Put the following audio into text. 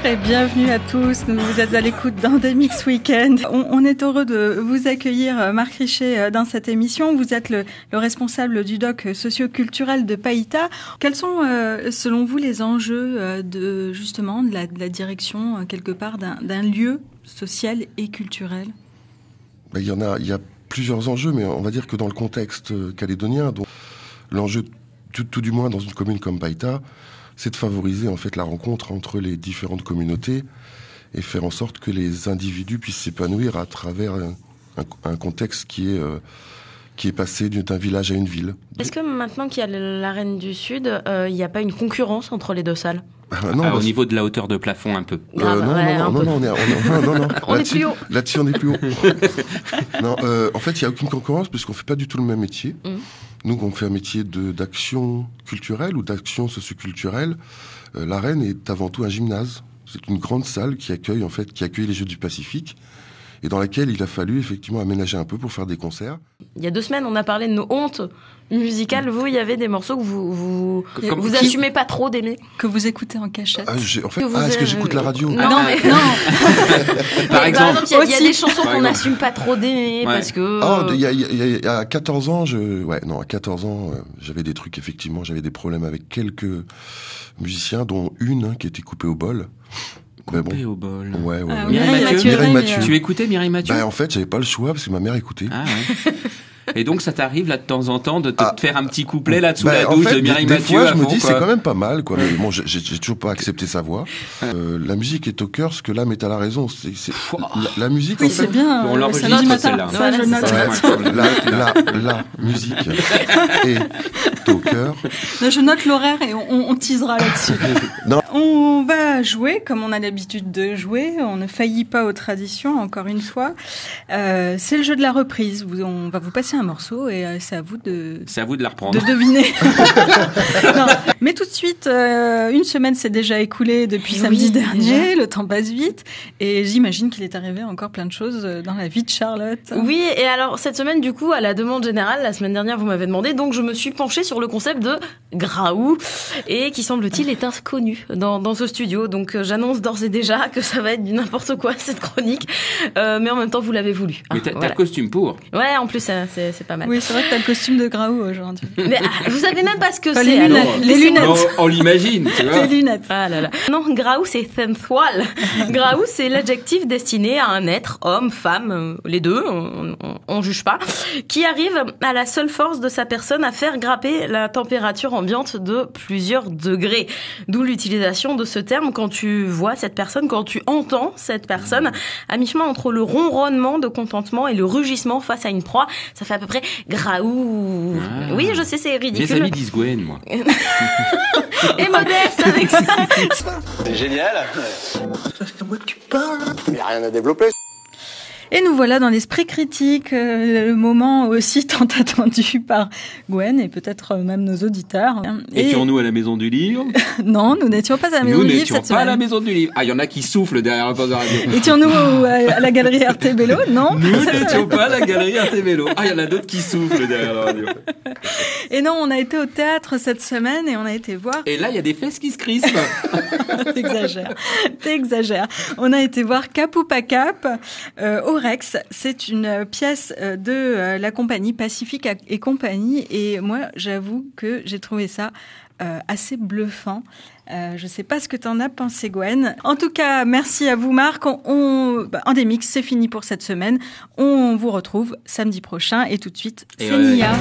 et bienvenue à tous. Vous êtes à l'écoute d'Endemix Weekend. On est heureux de vous accueillir, Marc Richet, dans cette émission. Vous êtes le responsable du doc socio-culturel de Païta. Quels sont, selon vous, les enjeux de la direction, quelque part, d'un lieu social et culturel ? Il y a plusieurs enjeux, mais on va dire que dans le contexte calédonien, donc, l'enjeu, tout du moins dans une commune comme Païta, c'est de favoriser en fait la rencontre entre les différentes communautés et faire en sorte que les individus puissent s'épanouir à travers un contexte qui est passé d'un village à une ville. Est-ce que maintenant qu'il y a l'Arène du Sud, il n'y a pas une concurrence entre les deux salles ? Au niveau de la hauteur de plafond, un peu. Non, on est plus haut. Là-dessus, on est plus haut. Non, en fait, il n'y a aucune concurrence puisqu'on fait pas du tout le même métier. Nous, on fait un métier d'action culturelle ou d'action socioculturelle. L'Arène est avant tout un gymnase. C'est une grande salle qui accueille les Jeux du Pacifique et dans laquelle il a fallu effectivement aménager un peu pour faire des concerts. Il y a 2 semaines, on a parlé de nos hontes musicales. Vous, il y avait des morceaux que vous assumez pas trop d'aimer, que vous écoutez en cachette. Est-ce que j'écoute la radio ? Non. Par exemple, il y a des chansons qu'on n'assume pas trop d'aimer parce que. Il y a 14 ans, à 14 ans, j'avais des trucs effectivement, j'avais des problèmes avec quelques musiciens, dont une qui était coupée au bol. Coupé au bol. Ouais. Mireille Mathieu. Tu écoutais Mireille Mathieu ? En fait, j'avais pas le choix parce que ma mère écoutait. Ah ouais. Et donc, ça t'arrive là de temps en temps de te faire un petit couplet là sous la douche de Mireille Mathieu. Des fois, je me dis c'est quand même pas mal, quoi. Mais bon, j'ai toujours pas accepté sa voix. La musique est au cœur, ce que l'âme est à la raison. La musique. Oui, c'est bien. On l'enregistre celle-là. Ça, je note. La musique est au cœur. Là, je note l'horaire et on teasera là-dessus. Non. On va jouer comme on a l'habitude de jouer. On ne faillit pas aux traditions, encore une fois. C'est le jeu de la reprise. On va vous passer un morceau et c'est à vous de la reprendre. De deviner. Non, mais tout de suite, une semaine s'est déjà écoulée depuis samedi dernier. Déjà. Le temps passe vite et j'imagine qu'il est arrivé encore plein de choses dans la vie de Charlotte. Oui, et alors cette semaine, du coup, à la demande générale, la semaine dernière, vous m'avez demandé, donc je me suis penchée sur le concept de Graou et qui semble-t-il est inconnu dans ce studio. Donc j'annonce d'ores et déjà que ça va être du n'importe quoi cette chronique, mais en même temps vous l'avez voulu. Mais t'as le costume pour. Ouais, en plus c'est pas mal. Oui, c'est vrai que t'as le costume de Graou aujourd'hui. Mais vous savez même pas ce que c'est. Les lunettes. Non, on l'imagine, tu vois. Les lunettes. Ah là là. Non, Graou c'est sensual. Graou c'est l'adjectif destiné à un être, homme, femme, les deux, on juge pas, qui arrive à la seule force de sa personne à faire grimper la température ambiante de plusieurs degrés. D'où l'utilisation de ce terme quand tu vois cette personne, quand tu entends cette personne, à mi-chemin entre le ronronnement de contentement et le rugissement face à une proie. Ça fait à peu près Graou. Oui, je sais, c'est ridicule. Mes amis disent Gwen, moi. Et modeste avec ça. C'est génial. C'est à moi que tu parles. Il n'y a rien à développer. Et nous voilà dans l'esprit critique, le moment aussi tant attendu par Gwen et peut-être même nos auditeurs. Étions-nous à la Maison du Livre ? Non, nous n'étions pas à la Maison du Livre cette semaine. Nous n'étions pas à la Maison du Livre. Ah, il y en a qui soufflent derrière un poste de radio. Étions-nous à la galerie RT Vélo ? Non. Nous n'étions pas à la galerie RT Vélo. Ah, il y en a d'autres qui soufflent derrière la radio. Et non, on a été au théâtre cette semaine et on a été voir... Et là, il y a des fesses qui se crispent. T'exagères. On a été voir Cap ou pas Cap au Rex. C'est une pièce de la compagnie Pacifique et compagnie. Et moi, j'avoue que j'ai trouvé ça assez bluffant. Je sais pas ce que t'en as pensé, Gwen. En tout cas, merci à vous, Marc. Endemix, c'est fini pour cette semaine. On vous retrouve samedi prochain. Et tout de suite, c'est Nia.